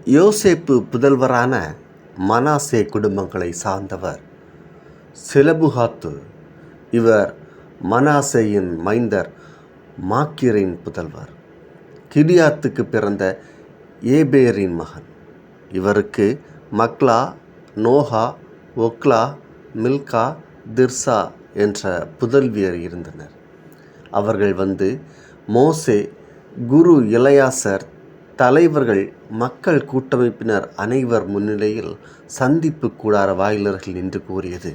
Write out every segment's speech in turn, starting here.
யோசேப்பு புதல்வரான மனாசே குடும்பங்களை சார்ந்தவர் செலபுகாத்து. இவர் மனாசேயின் மைந்தர் மாக்கீரின் புதல்வர். கிலியாத்துக்கு பிறந்த ஏபேரின் மகன். இவருக்கு மக்லா, நோகா, ஒக்லா, மில்கா, திர்சா என்ற புதல்வியர் இருந்தனர். அவர்கள் மோசே, குரு எலெயாசர், தலைவர்கள், மக்கள் கூட்டமைப்பினர் அனைவர் முன்னிலையில் சந்திப்பு கூடார வாயிலர்கள் நின்று கூறியது: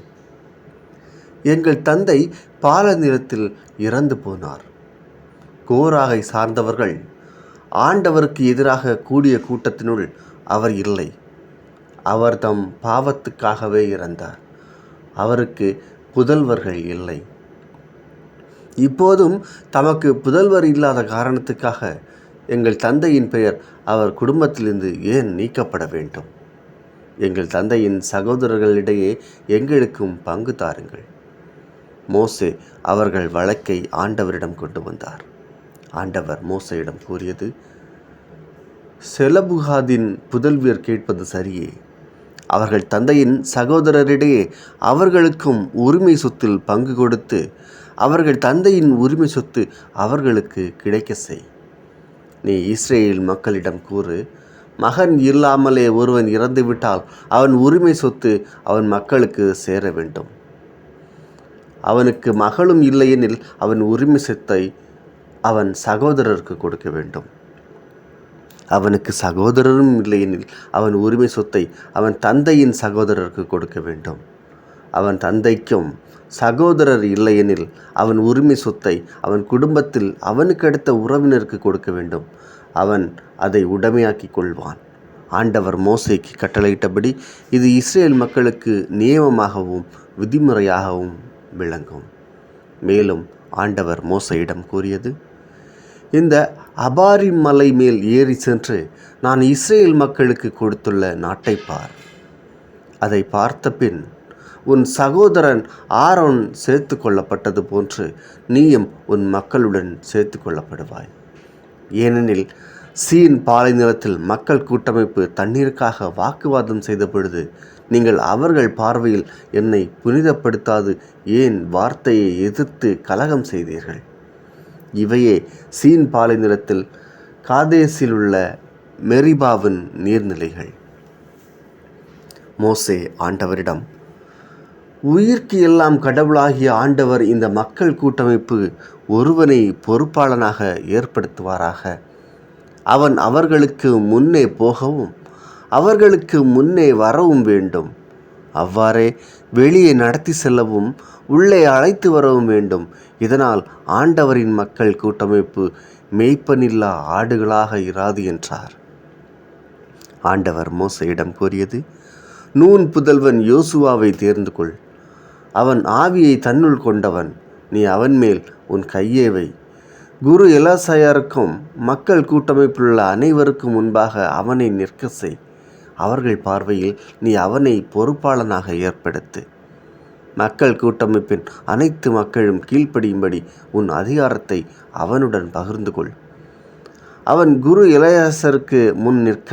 எங்கள் தந்தை பாலநிலத்தில் இறந்து போனார். கோராகை சார்ந்தவர்கள், ஆண்டவருக்கு எதிராக கூடிய கூட்டத்தினுள் அவர் இல்லை. அவர் தம் பாவத்துக்காகவே இறந்தார். அவருக்கு புதல்வர்கள் இல்லை. இப்போதும் தமக்கு புதல்வர் இல்லாத காரணத்துக்காக எங்கள் தந்தையின் பெயர் அவர் குடும்பத்திலிருந்து ஏன் நீக்கப்பட வேண்டும்? எங்கள் தந்தையின் சகோதரர்களிடையே எங்களுக்கும் பங்கு தாருங்கள். மோசே அவர்கள் வழக்கை ஆண்டவரிடம் கொண்டு வந்தார். ஆண்டவர் மோசேயிடம் கூறியது: செலபுகாதின் புதல்வியர் கேட்பது சரியே. அவர்கள் தந்தையின் சகோதரரிடையே அவர்களுக்கும் உரிமை சொத்தில் பங்கு கொடுத்து, அவர்கள் தந்தையின் உரிமை சொத்து அவர்களுக்கு கிடைக்க செய். நீ இஸ்ரேல் மக்களிடம் கூறு: மகன் இல்லாமலே ஒருவன் இறந்துவிட்டால் அவன் உரிமை சொத்து அவன் மக்களுக்கு சேர வேண்டும். அவனுக்கு மகளும் இல்லையெனில் அவன் உரிமை சொத்தை அவன் சகோதரருக்கு கொடுக்க வேண்டும். அவனுக்கு சகோதரரும் இல்லையெனில் அவன் உரிமை சொத்தை அவன் தந்தையின் சகோதரருக்கு கொடுக்க வேண்டும். அவன் தந்தைக்கும் சகோதரர் இல்லையெனில் அவன் உரிமை சொத்தை அவன் குடும்பத்தில் அவனுக்கு அடுத்த உறவினருக்கு கொடுக்க வேண்டும். அவன் அதை உடைமையாக்கி கொள்வான். ஆண்டவர் மோசேக்கு கட்டளையிட்டபடி இது இஸ்ரேல் மக்களுக்கு நியமமாகவும் விதிமுறையாகவும் விளங்கும். மேலும் ஆண்டவர் மோசேயிடம் கூறியது: இந்த அபாரிம் மலை மேல் ஏறி சென்று நான் இஸ்ரேல் மக்களுக்கு கொடுத்துள்ள நாட்டை பார். அதை பார்த்த பின் உன் சகோதரன் ஆரோன் சேர்த்து கொள்ளப்பட்டது போன்று நீயும் உன் மக்களுடன் சேர்த்து கொள்ளப்படுவாய். ஏனெனில் சீன் பாலைநிலத்தில் மக்கள் கூட்டமைப்பு தண்ணீருக்காக வாக்குவாதம் செய்த பொழுது நீங்கள் அவர்கள் பார்வையில் என்னை புனிதப்படுத்தாது ஏன் வார்த்தையை எதிர்த்து கலகம் செய்தீர்கள்? இவையே சீன் பாலைநிலத்தில் காதேசில் உள்ள மெரிபாவின் நீர்நிலைகள். மோசே ஆண்டவரிடம்: உயிர்க்கு எல்லாம் கடவுளாகிய ஆண்டவர் இந்த மக்கள் கூட்டமைப்பு ஒருவனை பொறுப்பாளனாக ஏற்படுத்துவாராக. அவன் அவர்களுக்கு முன்னே போகவும் அவர்களுக்கு முன்னே வரவும் வேண்டும். அவ்வாறே வெளியே நடத்தி செல்லவும் உள்ளே அழைத்து வரவும் வேண்டும். இதனால் ஆண்டவரின் மக்கள் கூட்டமைப்பு மேய்ப்பனில்லா ஆடுகளாக இராது என்றார். ஆண்டவர் மோசேயிடம் கூறியது: நூன் புதல்வன் யோசுவாவை தேர்ந்து கொள். அவன் ஆவியை தன்னுள் கொண்டவன். நீ அவன் மேல் உன் கையை வை. குரு எலாசாயாருக்கும் மக்கள் கூட்டமைப்பிலுள்ள அனைவருக்கும் முன்பாக அவனை நிற்க செய். அவர்கள் பார்வையில் நீ அவனை பொறுப்பாளனாக ஏற்படுத்து. மக்கள் கூட்டமைப்பின் அனைத்து மக்களும் கீழ்ப்படியும்படி உன் அதிகாரத்தை அவனுடன் பகிர்ந்து கொள். அவன் குரு எலெயாசருக்கு முன் நிற்க,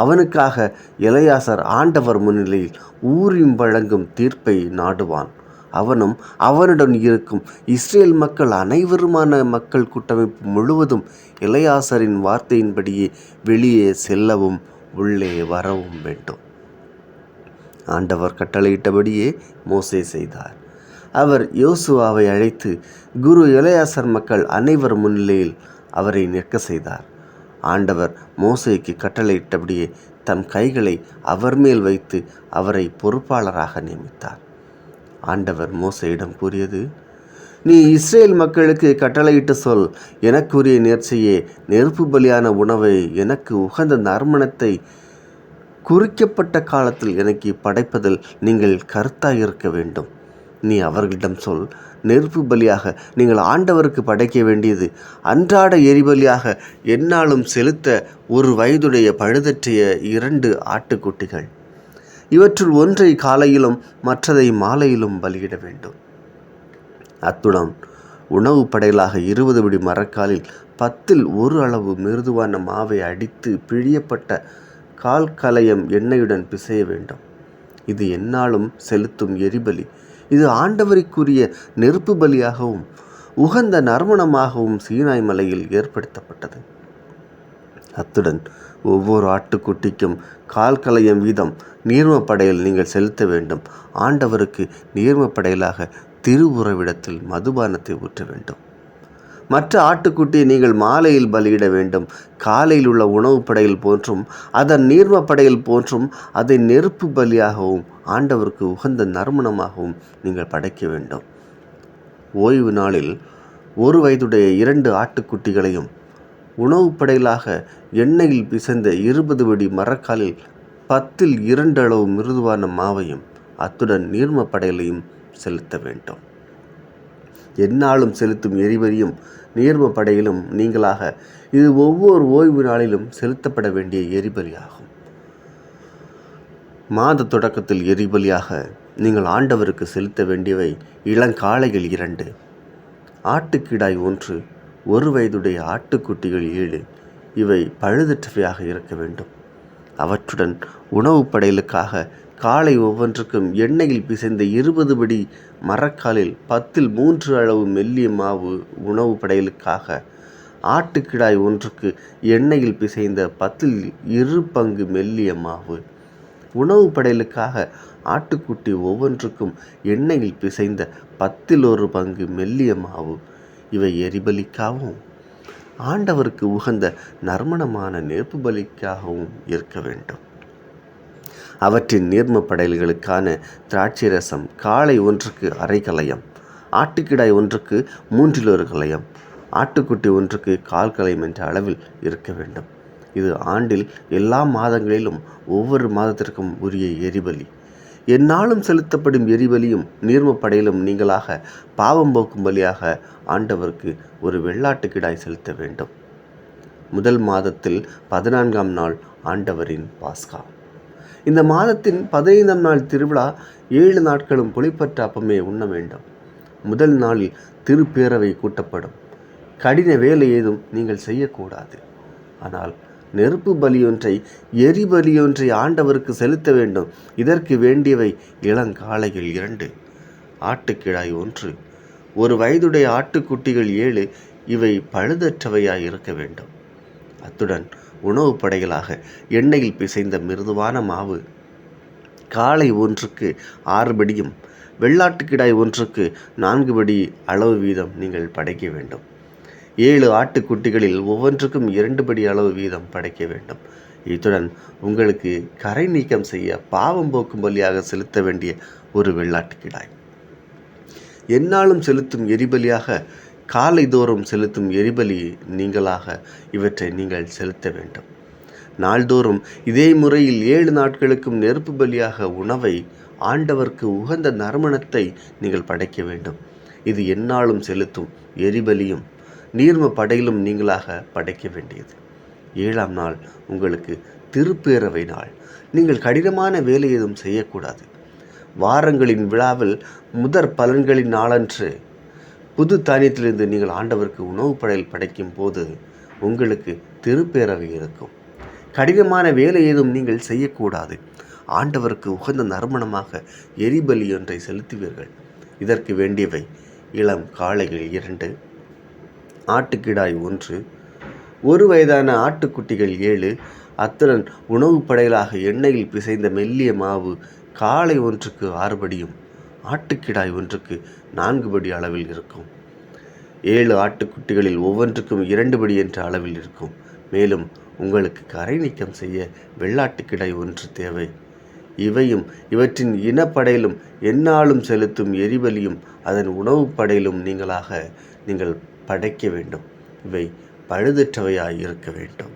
அவனுக்காக எலெயாசர் ஆண்டவர் முன்னிலையில் ஊரிம் வழங்கும் தீர்ப்பை நாடுவான். அவனும் அவனுடன் இருக்கும் இஸ்ரேல் மக்கள் அனைவருமான மக்கள் கூட்டமைப்பு முழுவதும் எலெயாசரின் வார்த்தையின்படியே வெளியே செல்லவும் உள்ளே வரவும் வேண்டும். ஆண்டவர் கட்டளையிட்டபடியே மோசே செய்தார். அவர் யோசுவாவை அழைத்து குரு எலெயாசர் மக்கள் அனைவர் முன்னிலையில் அவரை நிற்க செய்தார். ஆண்டவர் மோசேக்கு கட்டளையிட்டபடியே தம் கைகளை அவர் மேல் வைத்து அவரை பொறுப்பாளராக நியமித்தார். ஆண்டவர் மோசேயிடம் கூறியது: நீ இஸ்ரேல் மக்களுக்கு கட்டளையிட்டு சொல், எனக்குரிய நேர்ச்சையே, நெருப்பு பலியான உணவை, எனக்கு உகந்த நறுமணத்தை குறிக்கப்பட்ட காலத்தில் எனக்கு படைப்பதில் நீங்கள் கருத்தாயிருக்க வேண்டும். நீ அவர்களிடம் சொல், நெருப்பு பலியாக நீங்கள் ஆண்டவருக்கு படைக்க வேண்டியது அன்றாட எரிபலியாக எந்நாளும் செலுத்த 1 வயதுடைய பழுதற்றைய 2 ஆட்டுக்குட்டிகள். இவற்றுள் ஒன்றை காலையிலும் மற்றதை மாலையிலும் பலியிட வேண்டும். அத்துடன் உணவு படையலாக 20 பிடி மரக்காலில் 10ல் 1 அளவு மிருதுவான மாவை அடித்து பிழியப்பட்ட கால் கலயம் எண்ணெயுடன் பிசைய வேண்டும். இது எந்நாளும் செலுத்தும் எரிபலி. இது ஆண்டவருக்குரிய நெருப்பு பலியாகவும் உகந்த நறுமணமாகவும் சீனாய் மலையில் ஏற்படுத்தப்பட்டது. அத்துடன் ஒவ்வொரு ஆட்டுக்குட்டிக்கும் கால் கலயம் வீதம் நீர்மப்படையில் நீங்கள் செலுத்த வேண்டும். ஆண்டவருக்கு நீர்மப்படையலாக திருவுறவிடத்தில் மதுபானத்தை ஊற்ற வேண்டும். மற்ற ஆட்டுக்குட்டியை நீங்கள் மாலையில் பலியிட வேண்டும். காலையில் உள்ள உணவு படையில் போன்றும் அதன் நீர்மப்படையில் போன்றும் அதை நெருப்பு பலியாகவும் ஆண்டவருக்கு உகந்த நறுமணமாகவும் நீங்கள் படைக்க வேண்டும். ஓய்வு நாளில் 1 வயதுடைய 2 ஆட்டுக்குட்டிகளையும் உணவு படையிலாக எண்ணெயில் பிசைந்த 20 படி மரக்காலில் 10ல் 2 அளவு மிருதுவான மாவையும் அத்துடன் நீர்ம படையலையும் செலுத்த வேண்டும். எந்நாளும் செலுத்தும் எரிபலியும் நீர்ம படையிலும் நீங்களாக இது ஒவ்வொரு ஓய்வு நாளிலும் செலுத்தப்பட வேண்டிய எரிபலியாகும். மாத தொடக்கத்தில் எரிபலியாக நீங்கள் ஆண்டவருக்கு செலுத்த வேண்டியவை இளங்காளைகள் 2, ஆட்டுக்கிடாய் 1, 1 வயதுடைய ஆட்டுக்குட்டிகள் 7. இவை பழுதற்றவையாக இருக்க வேண்டும். அவற்றுடன் உணவு படையலுக்காக காளை ஒவ்வொன்றுக்கும் எண்ணெயில் பிசைந்த 20 படி மரக்காலில் 10ல் 3 அளவு மெல்லிய மாவு, உணவு படையலுக்காக ஆட்டுக்கிடாய் ஒன்றுக்கு எண்ணெயில் பிசைந்த 10ல் 2 பங்கு மெல்லிய மாவு, உணவு படையலுக்காக ஆட்டுக்குட்டி ஒவ்வொன்றுக்கும் எண்ணெயில் பிசைந்த 10ல் 1 பங்கு மெல்லிய மாவு. இவை எரிபலிக்காகவும் ஆண்டவருக்கு உகந்த நறுமணமான நெருப்பு பலிக்காகவும் இருக்க வேண்டும். அவற்றின் நீர்ம படையல்களுக்கான திராட்சை ரசம் காளை ஒன்றுக்கு 1/2 கலயம், ஆட்டுக்கிடாய் ஒன்றுக்கு 3ல் 1 கலயம், ஆட்டுக்குட்டி ஒன்றுக்கு 1/4 கலயம் என்ற அளவில் இருக்க வேண்டும். இது ஆண்டில் எல்லா மாதங்களிலும் ஒவ்வொரு மாதத்திற்கும் உரிய எரிபலி. எந்நாளும் செலுத்தப்படும் எரிபலியும் நீர்ம படையிலும் நீங்களாக பாவம் போக்கும் பலியாக ஆண்டவருக்கு ஒரு வெள்ளாட்டுக்கிடாய் செலுத்த வேண்டும். முதல் மாதத்தில் 14ஆம் நாள் ஆண்டவரின் பாஸ்கா. இந்த மாதத்தின் 15ஆம் நாள் திருவிழா 7 நாட்களும் புளிப்பற்ற அப்பமே உண்ண வேண்டும். முதல் நாளில் திருப்பேரவை கூட்டப்படும். கடின வேலை ஏதும் நீங்கள் செய்யக்கூடாது. ஆனால் நெருப்பு பலியொன்றை எரிபலியொன்றை ஆண்டவருக்கு செலுத்த வேண்டும். இதற்கு வேண்டியவை இளங்காளைகள் 2, ஆட்டுக்கிடாய் 1, 1 வயதுடைய ஆட்டுக்குட்டிகள் 7. இவை பழுதற்றவையாய் இருக்க வேண்டும். அத்துடன் உணவு படைகளாக எண்ணெயில் பிசைந்த மிருதுவான மாவு காளை ஒன்றுக்கு 6 படியும் வெள்ளாட்டுக்கிடாய் ஒன்றுக்கு 4 படி அளவு வீதம் நீங்கள் படைக்க வேண்டும். 7 ஆட்டுக்குட்டிகளில் ஒவ்வொன்றுக்கும் 2 படி அளவு வீதம் படைக்க வேண்டும். இத்துடன் உங்களுக்கு கரை நீக்கம் செய்ய பாவம் போக்கும் பலியாக செலுத்த வேண்டிய ஒரு வெள்ளாட்டுக்கிடாய். எந்நாளும் செலுத்தும் எரிபலியாக காலைதோறும் செலுத்தும் எரிபலி நீங்களாக இவற்றை நீங்கள் செலுத்த வேண்டும். நாள்தோறும் இதே முறையில் 7 நாட்களுக்கும் நெருப்பு பலியாக உணவை ஆண்டவருக்கு உகந்த நறுமணத்தை நீங்கள் படைக்க வேண்டும். இது எந்நாளும் செலுத்தும் எரிபலியும் நீர்ம படையிலும் நீங்களாக படைக்க வேண்டியது. 7ஆம் நாள் உங்களுக்கு திருப்பேரவை நாள். நீங்கள் கடினமான வேலை எதுவும் செய்யக்கூடாது. வாரங்களின் விழாவில் முதற் பலன்களின் நாளன்று புது தானியத்திலிருந்து நீங்கள் ஆண்டவருக்கு உணவு படையல் படைக்கும் போது உங்களுக்கு திருப்பேரவை இருக்கும். கடினமான வேலை ஏதும் நீங்கள் செய்யக்கூடாது. ஆண்டவருக்கு உகந்த நறுமணமாக எரிபலி ஒன்றை செலுத்துவீர்கள். இதற்கு வேண்டியவை இளம் காளைகள் 2, ஆட்டுக்கிடாய் 1, 1 வயதான ஆட்டுக்குட்டிகள் 7. அத்துடன் உணவு படையலாக எண்ணெயில் பிசைந்த மெல்லிய மாவு காளை ஒன்றுக்கு 6 படியும் ஆட்டுக்கிடாய் ஒன்றுக்கு 4 படி அளவில் இருக்கும். 7 ஆட்டுக்குட்டிகளில் ஒவ்வொன்றுக்கும் 2 படி என்ற அளவில் இருக்கும். மேலும் உங்களுக்கு கரை நீக்கம் செய்ய வெள்ளாட்டுக்கிடாய் 1 தேவை. இவையும் இவற்றின் இனப்படையிலும் எந்நாளும் செலுத்தும் எரிபலியும் அதன் உணவு படையிலும் நீங்கள் படைக்க வேண்டும். இவை பழுதற்றவையாய் இருக்க வேண்டும்.